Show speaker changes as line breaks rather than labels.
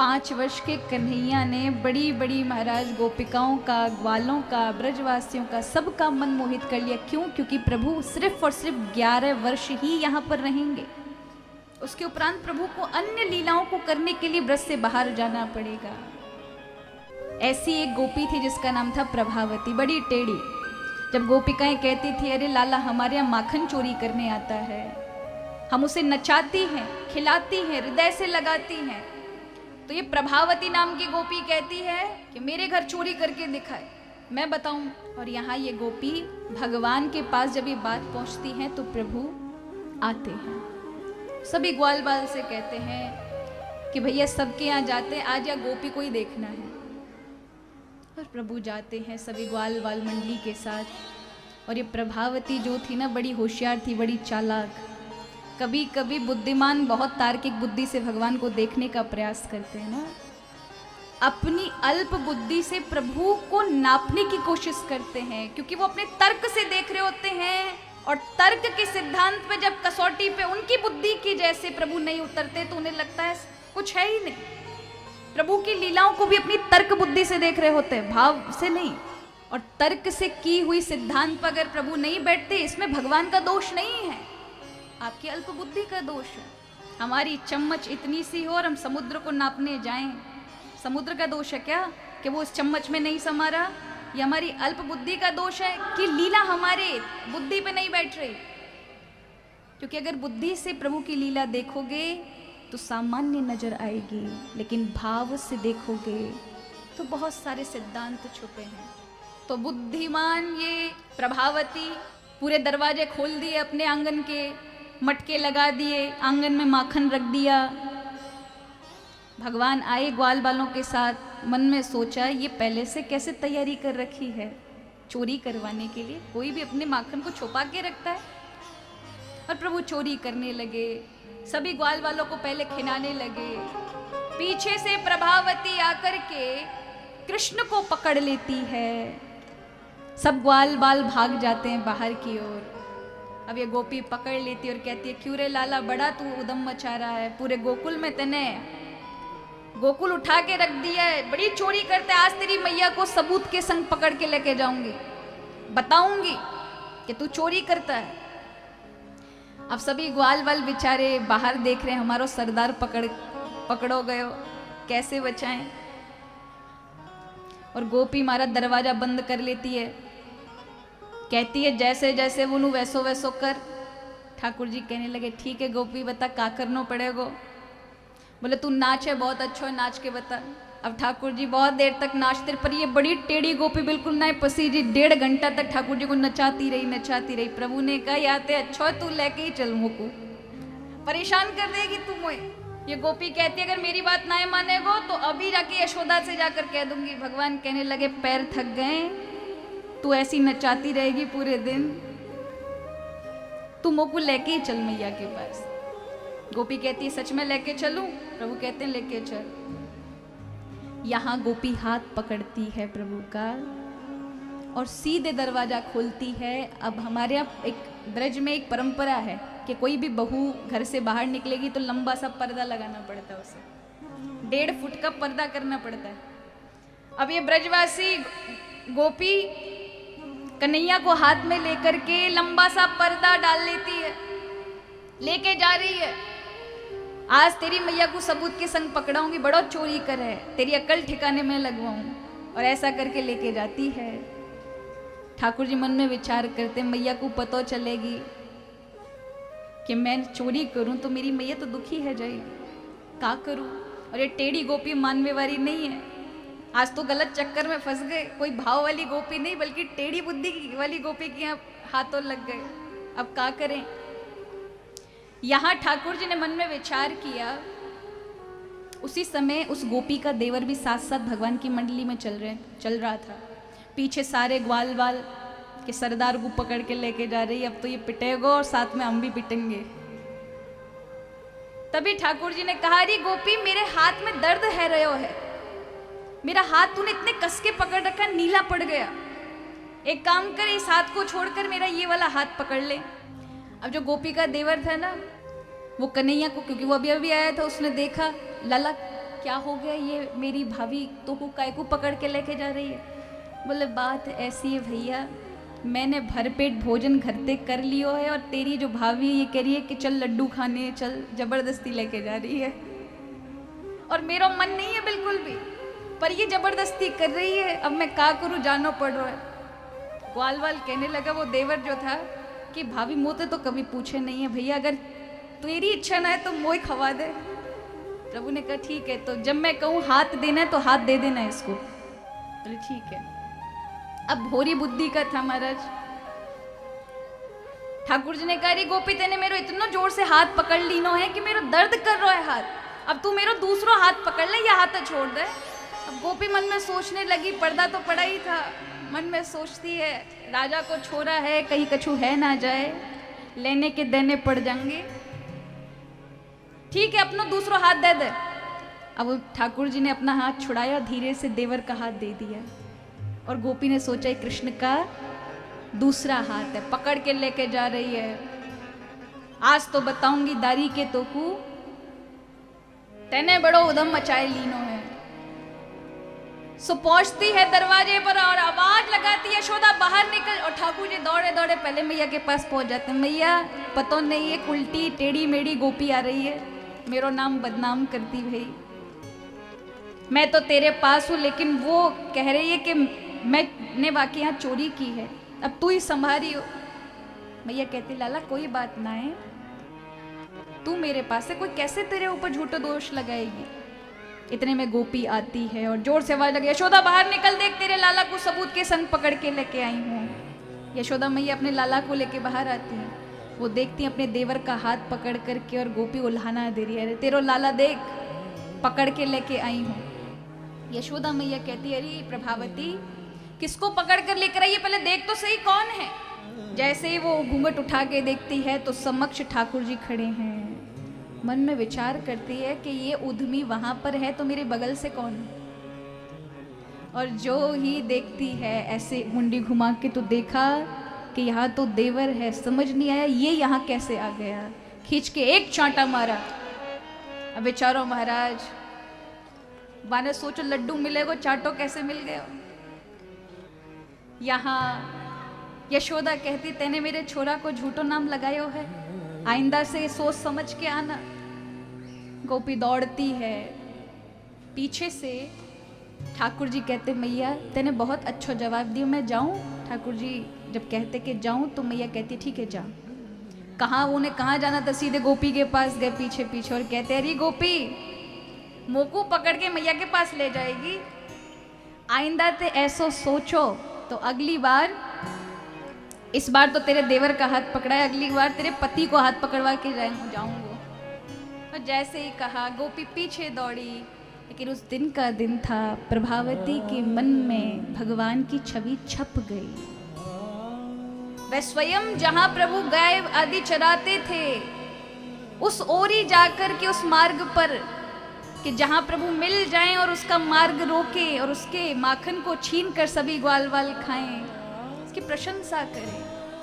5 वर्ष के कन्हैया ने बड़ी बड़ी महाराज गोपिकाओं का, ग्वालों का, ब्रजवासियों का, सबका मन मोहित कर लिया। क्यों? क्योंकि प्रभु सिर्फ और सिर्फ 11 वर्ष ही यहाँ पर रहेंगे। उसके उपरांत प्रभु को अन्य लीलाओं को करने के लिए ब्रज से बाहर जाना पड़ेगा। ऐसी एक गोपी थी जिसका नाम था प्रभावती, बड़ी टेढ़ी। जब गोपिकाएं कहती थी अरे लाला हमारे यहाँ माखन चोरी करने आता है, हम उसे नचाती हैं, खिलाती हैं, हृदय से लगाती हैं, तो ये प्रभावती नाम की गोपी कहती है कि मेरे घर चोरी करके दिखाए, मैं बताऊं। और यहाँ ये गोपी भगवान के पास जब ये बात पहुंचती है तो प्रभु आते हैं। सभी ग्वाल बाल से कहते हैं कि भैया सबके यहाँ जाते हैं, आज या गोपी को ही देखना है। और प्रभु जाते हैं सभी ग्वाल बाल मंडली के साथ। और ये प्रभावती जो थी ना, बड़ी होशियार थी, बड़ी चालाक। कभी कभी बुद्धिमान बहुत तार्किक बुद्धि से भगवान को देखने का प्रयास करते हैं ना, अपनी अल्प बुद्धि से प्रभु को नापने की कोशिश करते हैं, क्योंकि वो अपने तर्क से देख रहे होते हैं। और तर्क के सिद्धांत पे जब कसौटी पे उनकी बुद्धि की जैसे प्रभु नहीं उतरते तो उन्हें लगता है कुछ है ही नहीं। प्रभु की लीलाओं को भी अपनी तर्क बुद्धि से देख रहे होते हैं, भाव से नहीं। और तर्क से की हुई सिद्धांत पर अगर प्रभु नहीं बैठते, इसमें भगवान का दोष नहीं है, आपकी अल्प बुद्धि का दोष है। हमारी चम्मच इतनी सी हो और हम समुद्र को नापने जाएं, समुद्र का दोष है क्या कि वो उस चम्मच में नहीं समा रहा? ये हमारी अल्प बुद्धि का दोष है कि लीला हमारे बुद्धि पे नहीं बैठ रही? क्योंकि अगर बुद्धि से प्रभु की लीला देखोगे तो सामान्य नजर आएगी, लेकिन भाव से देखोगे तो बहुत सारे सिद्धांत छुपे हैं। तो बुद्धिमान ये प्रभावती पूरे दरवाजे खोल दिए अपने आंगन के, मटके लगा दिए, आंगन में माखन रख दिया। भगवान आए ग्वाल बालों के साथ, मन में सोचा ये पहले से कैसे तैयारी कर रखी है चोरी करवाने के लिए। कोई भी अपने माखन को छुपा के रखता है। और प्रभु चोरी करने लगे, सभी ग्वाल वालों को पहले खिलाने लगे। पीछे से प्रभावती आकर के कृष्ण को पकड़ लेती है। सब ग्वाल बाल भाग जाते हैं बाहर की ओर। अब ये गोपी पकड़ लेती और कहती है क्यों रे लाला, बड़ा तू उदम मचा रहा है, पूरे गोकुल में तने गोकुल उठा के रख दिया है, बड़ी चोरी करते। आज तेरी मैया को सबूत के संग पकड़ के लेके जाऊंगी, बताऊंगी कि तू चोरी करता है। अब सभी ग्वाल वाल बेचारे बाहर देख रहे हैं, हमारो सरदार पकड़ो गयो, कैसे बचाएं। और गोपी मारा दरवाजा बंद कर लेती है, कहती है जैसे जैसे बोलूं वैसो वैसो कर। ठाकुर जी कहने लगे ठीक है गोपी बता का करना पड़ेगा। बोले तू नाच है बहुत अच्छा है, नाच के बता। अब ठाकुर जी बहुत देर तक नाचते, पर ये बड़ी टेढ़ी गोपी बिल्कुल ना पसी जी 1.5 घंटा तक ठाकुर जी को नचाती रही। प्रभु ने कहा याते अच्छा तू लेके ही चल, मुझको परेशान कर देगी तू मुझे। ये गोपी कहती है अगर मेरी बात ना मानेगो तो अभी जाके यशोदा से जाकर कह दूंगी। भगवान कहने लगे पैर थक गए, तू ऐसी नचाती रहेगी पूरे दिन, तू मुझको लेके ही चल मैया के पास। गोपी कहती है सच में लेके चलूं? प्रभु कहते हैं लेके चल। यहाँ गोपी हाथ पकड़ती है प्रभु का और सीधे दरवाजा खोलती है। अब हमारे यहाँ एक ब्रज में एक परंपरा है कि कोई भी बहू घर से बाहर निकलेगी तो लंबा सा पर्दा लगाना पड़ता है, उसे 1.5 फुट का पर्दा करना पड़ता है। अब ये ब्रजवासी गोपी कन्हैया को हाथ में लेकर के लंबा सा पर्दा डाल लेती है, लेके जा रही है। आज तेरी मैया को सबूत के संग पकड़ाऊंगी, बड़ा चोरी कर है, तेरी अकल ठिकाने में लगवाऊं। और ऐसा करके लेके जाती है। ठाकुर जी मन में विचार करते मैया को पता चलेगी कि मैं चोरी करूं तो मेरी मैया तो दुखी है जाएगी, का करूं। और ये टेढ़ी गोपी मानवे वाली नहीं है, आज तो गलत चक्कर में फंस गए। कोई भाव वाली गोपी नहीं बल्कि टेढ़ी बुद्धि वाली गोपी के यहाँ हाथों लग गए। अब का करें। यहाँ ठाकुर जी ने मन में विचार किया। उसी समय उस गोपी का देवर भी साथ साथ भगवान की मंडली में चल रहा था। पीछे सारे ग्वाल बाल के सरदार को पकड़ के लेके जा रही, अब तो ये पिटेगा और साथ में हम भी पिटेंगे। तभी ठाकुर जी ने कहा अरे गोपी मेरे हाथ में दर्द है रहो है, मेरा हाथ तूने इतने कस के पकड़ रखा नीला पड़ गया, एक काम कर इस हाथ को छोड़कर मेरा ये वाला हाथ पकड़ ले। अब जो गोपी का देवर था ना, वो कन्हैया को, क्योंकि वो अभी अभी आया था, उसने देखा लाला क्या हो गया, ये मेरी भाभी तो को काय को पकड़ के लेके जा रही है। बोले बात ऐसी है भैया, मैंने भरपेट भोजन घर पे कर लियो है और तेरी जो भाभी ये कह रही है कि चल लड्डू खाने चल, जबरदस्ती लेके जा रही है और मेरा मन नहीं है बिल्कुल भी, पर ये जबरदस्ती कर रही है, अब मैं क्या करूँ, जाना पड़ रहा है। ग्वाल वाल कहने लगा वो देवर जो था कि भाभी मोते तो कभी पूछे नहीं है भैया, अगर तेरी इच्छा ना है तो मोई खवा दे। प्रभु ने कहा ठीक है, तो जब मैं कहूँ हाथ देना है तो हाथ दे देना है इसको। बोले ठीक है। अब भोरी बुद्धि का था महाराज। ठाकुर जी ने कहा रे गोपी तेने मेरे इतना जोर से हाथ पकड़ लीनो है कि मेरा दर्द कर रहा है हाथ, अब तू मेरा दूसरा हाथ पकड़ ले या हाथ छोड़ दे। अब गोपी मन में सोचने लगी, पर्दा तो पड़ा ही था, मन में सोचती है राजा को छोड़ा है, कहीं कछु है ना जाए, लेने के देने पड़ जाएंगे, ठीक है अपना दूसरा हाथ दे दे। अब ठाकुर जी ने अपना हाथ छुड़ाया, धीरे से देवर का हाथ दे दिया और गोपी ने सोचा कृष्ण का दूसरा हाथ है, पकड़ के लेके जा रही है। आज तो बताऊंगी दारी के तो को तेने बड़ो उधम मचाए लीनो है। सो पहुंचती है दरवाजे पर और आवाज लगाती है यशोदा बाहर निकल, और ठाकुर जी दौड़े दौड़े पहले मैया के पास पहुंच जाते हैं। मैया पता नहीं है उल्टी टेढ़ी मेढ़ी गोपी आ रही है, मेरा नाम बदनाम करती भाई, मैं तो तेरे पास हूँ लेकिन वो कह रही है कि मैंने बाकी यहाँ चोरी की है, अब तू ही संभारी हो। मैया कहती लाला कोई बात ना है, तू मेरे पास है, कोई कैसे तेरे ऊपर झूठा दोष लगाएगी। इतने में गोपी आती है और जोर से आवाज लगी यशोदा बाहर निकल, देख तेरे लाला को सबूत के संग पकड़ के लेके आई हूँ। यशोदा मैया अपने लाला को लेके बाहर आती है, वो देखती है अपने देवर का हाथ पकड़ करके और गोपी उल्हाना दे रही है, अरे तेरो लाला देख पकड़ के लेके आई हूँ। यशोदा मैया कहती है अरे प्रभावती किसको पकड़ कर लेकर आई है, पहले देख तो सही कौन है। जैसे ही वो घूंघट उठा के देखती है तो समक्ष ठाकुर जी खड़े हैं। मन में विचार करती है कि ये उद्यमी वहां पर है तो मेरे बगल से कौन है, और जो ही देखती है ऐसे मुंडी घुमा के तो देखा कि यहाँ तो देवर है, समझ नहीं आया ये यहाँ कैसे आ गया, खींच के एक चांटा मारा। अब बेचारो महाराज बाने सोचो लड्डू मिलेगो, चाटो कैसे मिल गया। यहाँ यशोदा कहती तेने मेरे छोरा को झूठो नाम लगायो है, आइंदा से सोच समझ के आना। गोपी दौड़ती है पीछे से। ठाकुर जी कहते मैया तेने बहुत अच्छा जवाब दिया, मैं जाऊं। ठाकुर जी जब कहते कि जाऊं तो मैया कहती ठीक है जा। कहाँ उन्हें कहाँ जाना था, सीधे गोपी के पास गए पीछे पीछे और कहते अरे गोपी मोकू पकड़ के मैया के पास ले जाएगी, आइंदा ते ऐसो सोचो तो अगली बार, इस बार तो तेरे देवर का हाथ पकड़ा है, अगली बार तेरे पति को हाथ पकड़वा के जाऊंगा। और जैसे ही कहा गोपी पीछे दौड़ी, लेकिन उस दिन का दिन था, प्रभावती के मन में भगवान की छवि छप गई। वह स्वयं जहां प्रभु गाय आदि चराते थे उस ओरी जाकर के उस मार्ग पर कि जहां प्रभु मिल जाएं और उसका मार्ग रोके और उसके माखन को छीन कर सभी ग्वाल वाल खाएं, उसकी प्रशंसा करें।